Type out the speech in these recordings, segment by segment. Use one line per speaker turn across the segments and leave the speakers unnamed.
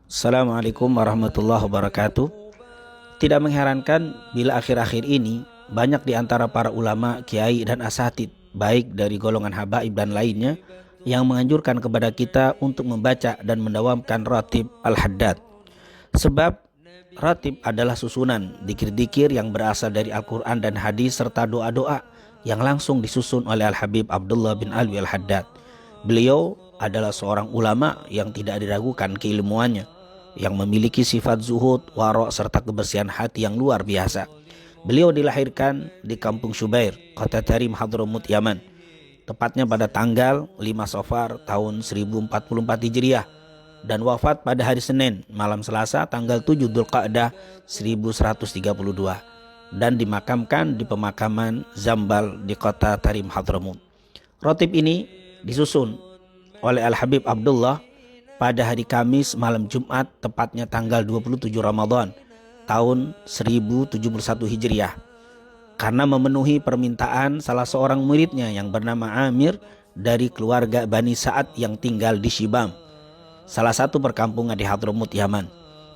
Assalamualaikum warahmatullahi wabarakatuh. Tidak mengherankan bila akhir-akhir ini banyak di antara para ulama, kiai dan asatid, baik dari golongan habaib dan lainnya, yang menganjurkan kepada kita untuk membaca dan mendawamkan ratib al-haddad. Sebab ratib adalah susunan dikir-dikir yang berasal dari Al-Quran dan hadis serta doa-doa yang langsung disusun oleh Al-Habib Abdullah bin Alwi al-Haddad. Beliau adalah seorang ulama yang tidak diragukan keilmuannya, yang memiliki sifat zuhud, wara' serta kebersihan hati yang luar biasa. Beliau dilahirkan di kampung Syubair, kota Tarim, Hadramut, Yaman, tepatnya pada tanggal 5 Safar tahun 1044 Hijriah, dan wafat pada hari Senin malam Selasa tanggal 7 Dzulqa'dah 1132, dan dimakamkan di pemakaman Zambal di kota Tarim, Hadramut. Rotib ini disusun oleh Al-Habib Abdullah pada hari Kamis malam Jumat, tepatnya tanggal 27 Ramadan tahun 1071 Hijriah, karena memenuhi permintaan salah seorang muridnya yang bernama Amir dari keluarga Bani Sa'ad yang tinggal di Shibam, salah satu perkampungan di Hadramut, Yaman.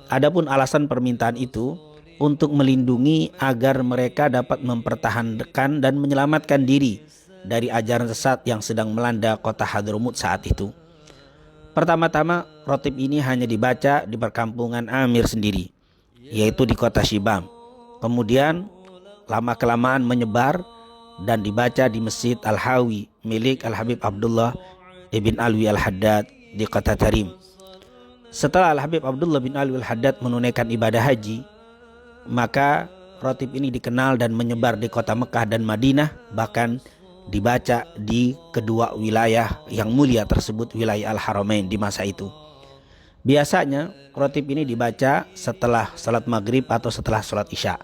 Adapun alasan permintaan itu untuk melindungi agar mereka dapat mempertahankan dan menyelamatkan diri dari ajaran sesat yang sedang melanda kota Hadramut saat itu. Pertama-tama, rotib ini hanya dibaca di perkampungan Amir sendiri, yaitu di kota Shibam. Kemudian lama-kelamaan menyebar dan dibaca di Masjid Al-Hawi milik Al-Habib Abdullah ibn Alwi al-Haddad di kota Tarim. Setelah Al-Habib Abdullah bin Alwi al-Haddad menunaikan ibadah haji, maka rotib ini dikenal dan menyebar di kota Mekah dan Madinah, bahkan dibaca di kedua wilayah yang mulia tersebut, wilayah Al-Haramain di masa itu. Biasanya rotib ini dibaca setelah salat maghrib atau setelah salat isya.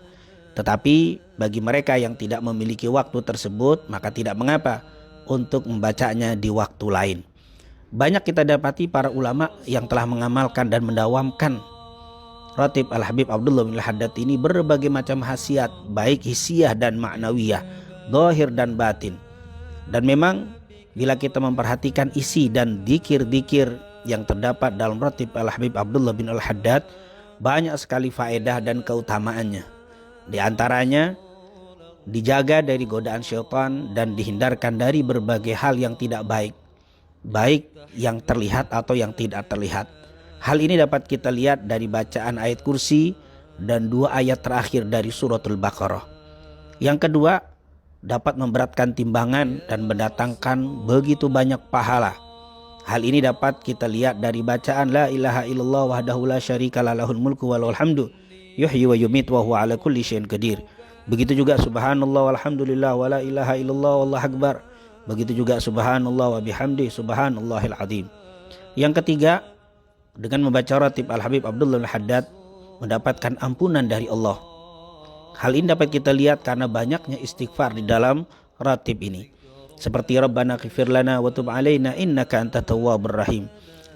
Tetapi bagi mereka yang tidak memiliki waktu tersebut, maka tidak mengapa untuk membacanya di waktu lain. Banyak kita dapati para ulama yang telah mengamalkan dan mendawamkan rotib Al-Habib Abdullah bin Al-Haddad ini berbagai macam khasiat, baik hissiyah dan ma'nawiyah, zahir dan batin. Dan memang bila kita memperhatikan isi dan dikir-dikir yang terdapat dalam rotib Al-Habib Abdullah bin Al-Haddad, banyak sekali faedah dan keutamaannya. Di antaranya, dijaga dari godaan syaitan dan dihindarkan dari berbagai hal yang tidak baik, baik yang terlihat atau yang tidak terlihat. Hal ini dapat kita lihat dari bacaan ayat kursi dan 2 ayat terakhir dari suratul Baqarah. Yang kedua, dapat memberatkan timbangan dan mendatangkan begitu banyak pahala. Hal ini dapat kita lihat dari bacaan la ilaha illallah wahdahu la syarika lahul mulku wa lahul hamdu yuhyi wa yumit wa huwa ala kulli syai'in qadir. Begitu juga subhanallah walhamdulillah wa la ilaha illallah wallahu akbar. Begitu juga subhanallah wa bihamdi subhanallahil azim. Yang ketiga, dengan membaca ratib Al-Habib Abdullah al-Haddad mendapatkan ampunan dari Allah. Hal ini dapat kita lihat karena banyaknya istighfar di dalam ratib ini. Seperti Rabbana ighfir lana wa tub alaina innaka antat tawwabur rahim.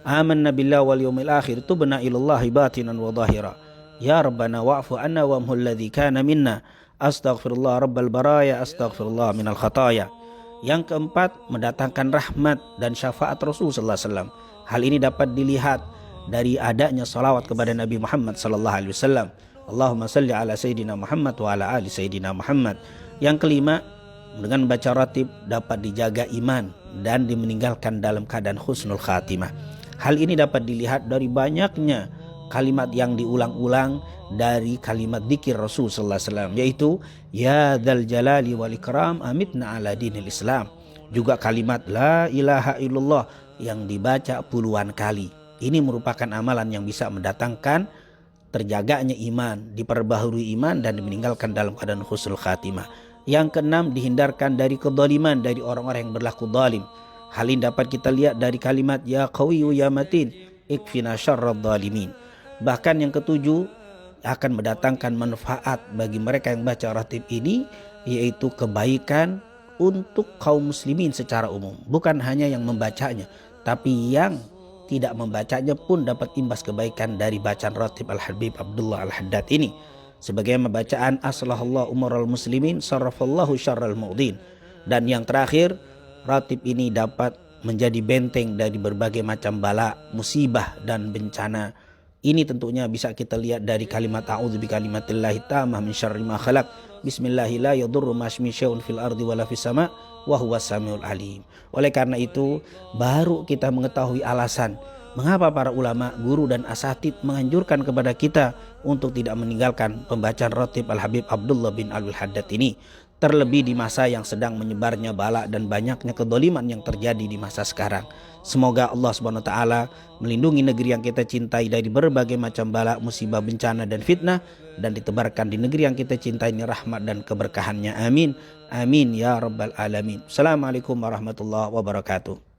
Amanna billahi wal yawmil akhir tubna ilallahi batinan wa zahira. Ya Rabbana wa'fu anna wa amhul ladzi kana minna. Astaghfirullah rabbal baraya astaghfirullah minal khataya. Yang keempat, mendatangkan rahmat dan syafaat Rasul sallallahu alaihi wasallam. Hal ini dapat dilihat dari adanya salawat kepada Nabi Muhammad sallallahu alaihi wasallam. Allahumma salli ala Sayyidina Muhammad wa ala ali Sayyidina Muhammad. Yang kelima, dengan membaca ratib dapat dijaga iman dan dimeninggalkan dalam keadaan husnul khatimah. Hal ini dapat dilihat dari banyaknya kalimat yang diulang-ulang dari kalimat dzikir Rasul sallallahu alaihi wasallam, yaitu ya dzal jalali wal ikram amitna ala dinil Islam. Juga kalimat la ilaha illallah yang dibaca puluhan kali. Ini merupakan amalan yang bisa mendatangkan terjaganya iman, diperbaharui iman dan dimeninggalkan dalam keadaan husnul khatimah. Yang keenam, dihindarkan dari kezaliman dari orang-orang yang berlaku zalim. Hal ini dapat kita lihat dari kalimat ya qawiyyu ya matin ikfina syarradz zalimin. Bahkan yang ketujuh, akan mendatangkan manfaat bagi mereka yang baca ratib ini, yaitu kebaikan untuk kaum muslimin secara umum. Bukan hanya yang membacanya, tapi yang tidak membacanya pun dapat imbas kebaikan dari bacaan ratib Al-Habib Abdullah al-Haddad ini. Sebagaimana bacaan aslahallahu umaral muslimin sarrafallahu syarral mu'din. Dan yang terakhir, ratib ini dapat menjadi benteng dari berbagai macam bala, musibah dan bencana Ini tentunya bisa kita lihat dari kalimat a'udzu bikalimatillahi tammah min syarri ma khalaq. Bismillahi la yadurru ma'asmi syai'un fil ardi wala fis sama' wa huwas samiul alim. Oleh karena itu, baru kita mengetahui alasan mengapa para ulama, guru dan asatid menganjurkan kepada kita untuk tidak meninggalkan pembacaan rotib Al-Habib Abdullah bin Alwi Haddad ini. Terlebih di masa yang sedang menyebarnya bala dan banyaknya kedoliman yang terjadi di masa sekarang. Semoga Allah SWT melindungi negeri yang kita cintai dari berbagai macam bala, musibah, bencana dan fitnah, dan ditebarkan di negeri yang kita cintai ini rahmat dan keberkahannya. Amin. Amin ya rabbal alamin. Assalamualaikum warahmatullahi wabarakatuh.